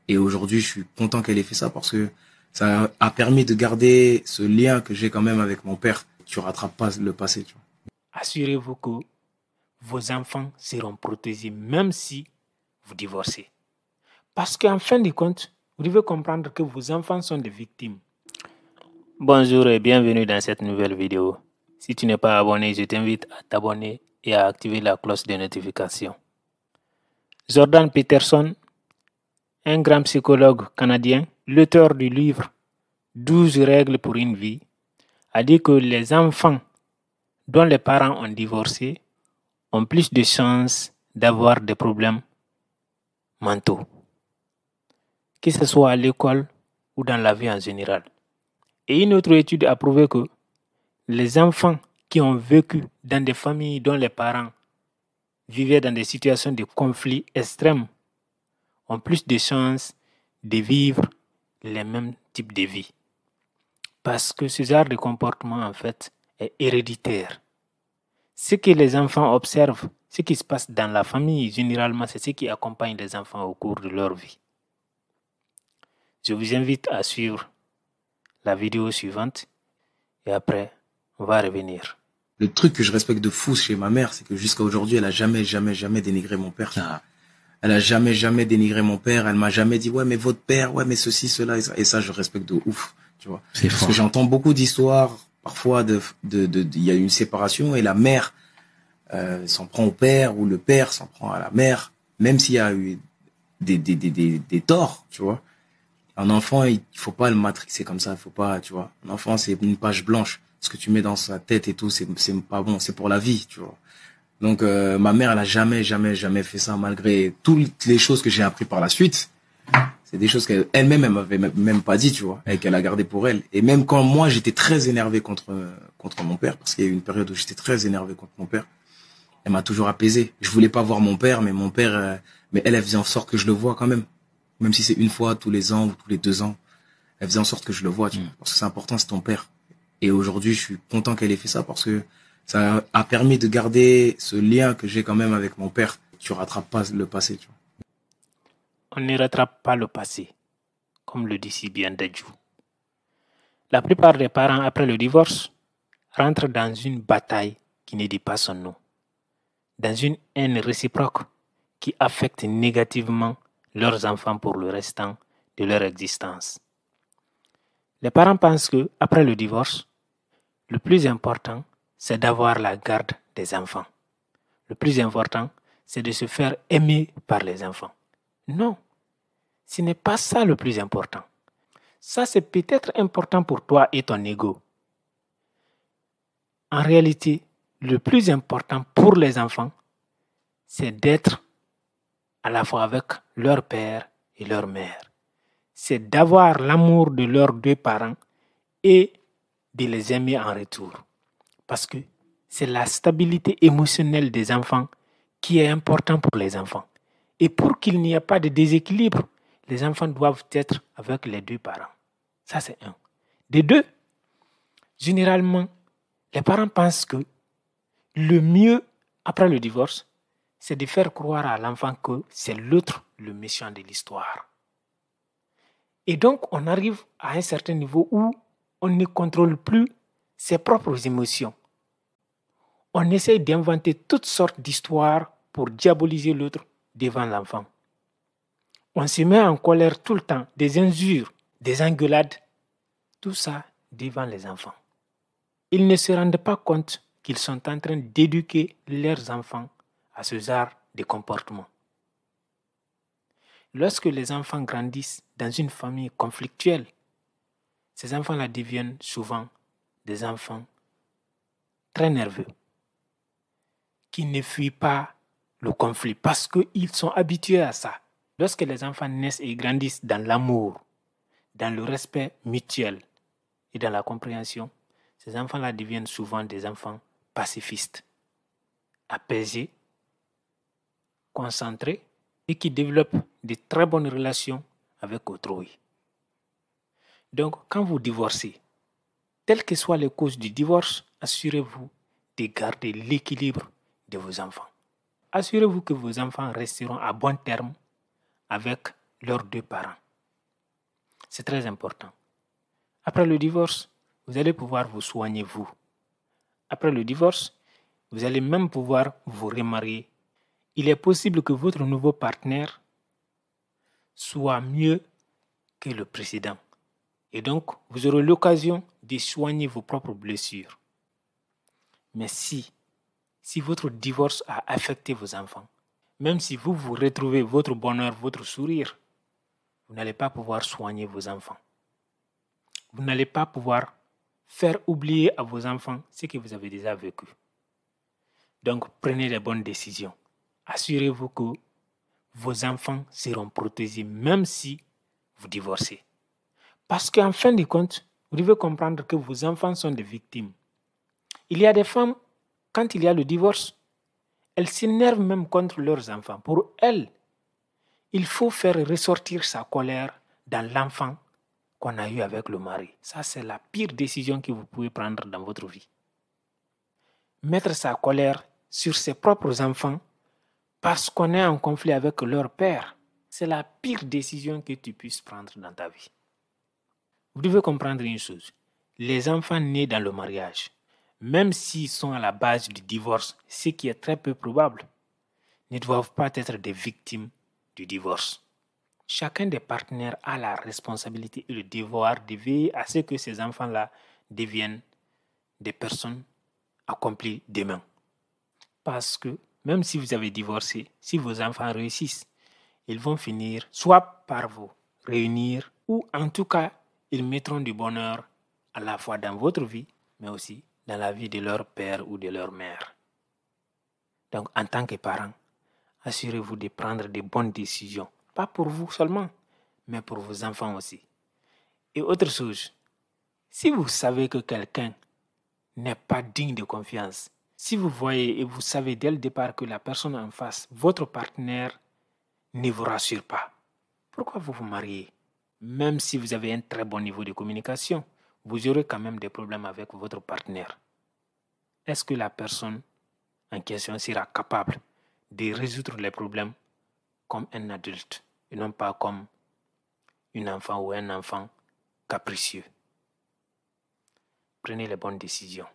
Et aujourd'hui, je suis content qu'elle ait fait ça parce que ça a permis de garder ce lien que j'ai quand même avec mon père. Tu rattrapes pas le passé, tu vois. Assurez-vous que vos enfants seront protégés même si vous divorcez. Parce qu'en fin de compte, vous devez comprendre que vos enfants sont des victimes. Bonjour et bienvenue dans cette nouvelle vidéo. Si tu n'es pas abonné, je t'invite à t'abonner et à activer la cloche de notification. Jordan Peterson, un grand psychologue canadien, l'auteur du livre 12 règles pour une vie, a dit que les enfants dont les parents ont divorcé ont plus de chances d'avoir des problèmes mentaux, que ce soit à l'école ou dans la vie en général. Et une autre étude a prouvé que les enfants qui ont vécu dans des familles dont les parents vivaient dans des situations de conflit extrêmes ont plus de chances de vivre les mêmes types de vie. Parce que ce genre de comportement, en fait, est héréditaire. Ce que les enfants observent, ce qui se passe dans la famille, généralement, c'est ce qui accompagne les enfants au cours de leur vie. Je vous invite à suivre la vidéo suivante et après, on va revenir. Le truc que je respecte de fou chez ma mère, c'est que jusqu'à aujourd'hui, elle a jamais dénigré mon père. Elle a jamais dénigré mon père. Elle m'a jamais dit, ouais, mais votre père, ouais, mais ceci, cela, et ça. Et ça, je respecte de ouf, tu vois. C'est Parce fort. que j'entends beaucoup d'histoires, parfois, il y a une séparation et la mère, s'en prend au père ou le père s'en prend à la mère, même s'il y a eu des torts, tu vois. Un enfant, il faut pas le matrixer comme ça, il faut pas, tu vois. Un enfant, c'est une page blanche. Ce que tu mets dans sa tête et tout, c'est pas bon, c'est pour la vie, tu vois. Donc ma mère, elle a jamais fait ça malgré toutes les choses que j'ai appris par la suite. C'est des choses qu'elle-même elle m'avait même pas dit, tu vois, et qu'elle a gardé pour elle. Et même quand moi j'étais très énervé contre mon père, parce qu'il y a eu une période où j'étais très énervé contre mon père, elle m'a toujours apaisé. Je voulais pas voir mon père, mais mon père, mais elle faisait en sorte que je le vois quand même si c'est une fois tous les ans ou tous les 2 ans, elle faisait en sorte que je le vois, tu vois, parce que c'est important, c'est ton père. Et aujourd'hui, je suis content qu'elle ait fait ça parce que ça a permis de garder ce lien que j'ai quand même avec mon père. Tu rattrapes pas le passé, tu vois. On ne rattrape pas le passé, comme le dit si bien Dajou. La plupart des parents, après le divorce, rentrent dans une bataille qui ne dit pas son nom, dans une haine réciproque qui affecte négativement leurs enfants pour le restant de leur existence. Les parents pensent que, après le divorce, le plus important, c'est d'avoir la garde des enfants. Le plus important, c'est de se faire aimer par les enfants. Non, ce n'est pas ça le plus important. Ça, c'est peut-être important pour toi et ton ego. En réalité, le plus important pour les enfants, c'est d'être à la fois avec leur père et leur mère. C'est d'avoir l'amour de leurs deux parents et de les aimer en retour. Parce que c'est la stabilité émotionnelle des enfants qui est importante pour les enfants. Et pour qu'il n'y ait pas de déséquilibre, les enfants doivent être avec les deux parents. Ça, c'est un. De deux, généralement, les parents pensent que le mieux après le divorce, c'est de faire croire à l'enfant que c'est l'autre le méchant de l'histoire. Et donc, on arrive à un certain niveau où on ne contrôle plus ses propres émotions. On essaye d'inventer toutes sortes d'histoires pour diaboliser l'autre devant l'enfant. On se met en colère tout le temps, des injures, des engueulades, tout ça devant les enfants. Ils ne se rendent pas compte qu'ils sont en train d'éduquer leurs enfants à ce genre de comportement. Lorsque les enfants grandissent dans une famille conflictuelle, ces enfants-là deviennent souvent des enfants très nerveux, qui ne fuient pas le conflit parce qu'ils sont habitués à ça. Lorsque les enfants naissent et grandissent dans l'amour, dans le respect mutuel et dans la compréhension, ces enfants-là deviennent souvent des enfants pacifistes, apaisés, concentrés et qui développent de très bonnes relations avec autrui. Donc, quand vous divorcez, quelles que soient les causes du divorce, assurez-vous de garder l'équilibre de vos enfants. Assurez-vous que vos enfants resteront à bon terme avec leurs deux parents. C'est très important. Après le divorce, vous allez pouvoir vous soigner vous. Après le divorce, vous allez même pouvoir vous remarier. Il est possible que votre nouveau partenaire soit mieux que le précédent. Et donc, vous aurez l'occasion de soigner vos propres blessures. Mais si votre divorce a affecté vos enfants, même si vous retrouvez votre bonheur, votre sourire, vous n'allez pas pouvoir soigner vos enfants. Vous n'allez pas pouvoir faire oublier à vos enfants ce que vous avez déjà vécu. Donc, prenez les bonnes décisions. Assurez-vous que vos enfants seront protégés même si vous divorcez. Parce qu'en fin de compte, vous devez comprendre que vos enfants sont des victimes. Il y a des femmes, quand il y a le divorce, elles s'énervent même contre leurs enfants. Pour elles, il faut faire ressortir sa colère dans l'enfant qu'on a eu avec le mari. Ça, c'est la pire décision que vous pouvez prendre dans votre vie. Mettre sa colère sur ses propres enfants parce qu'on est en conflit avec leur père, c'est la pire décision que tu puisses prendre dans ta vie. Vous devez comprendre une chose. Les enfants nés dans le mariage, même s'ils sont à la base du divorce, ce qui est très peu probable, ne doivent pas être des victimes du divorce. Chacun des partenaires a la responsabilité et le devoir de veiller à ce que ces enfants-là deviennent des personnes accomplies demain. Parce que même si vous avez divorcé, si vos enfants réussissent, ils vont finir soit par vous réunir ou en tout cas, ils mettront du bonheur à la fois dans votre vie, mais aussi dans la vie de leur père ou de leur mère. Donc, en tant que parents, assurez-vous de prendre de bonnes décisions. Pas pour vous seulement, mais pour vos enfants aussi. Et autre chose, si vous savez que quelqu'un n'est pas digne de confiance, si vous voyez et vous savez dès le départ que la personne en face, votre partenaire, ne vous rassure pas, pourquoi vous vous mariez? Même si vous avez un très bon niveau de communication, vous aurez quand même des problèmes avec votre partenaire. Est-ce que la personne en question sera capable de résoudre les problèmes comme un adulte et non pas comme un enfant ou un enfant capricieux? Prenez les bonnes décisions.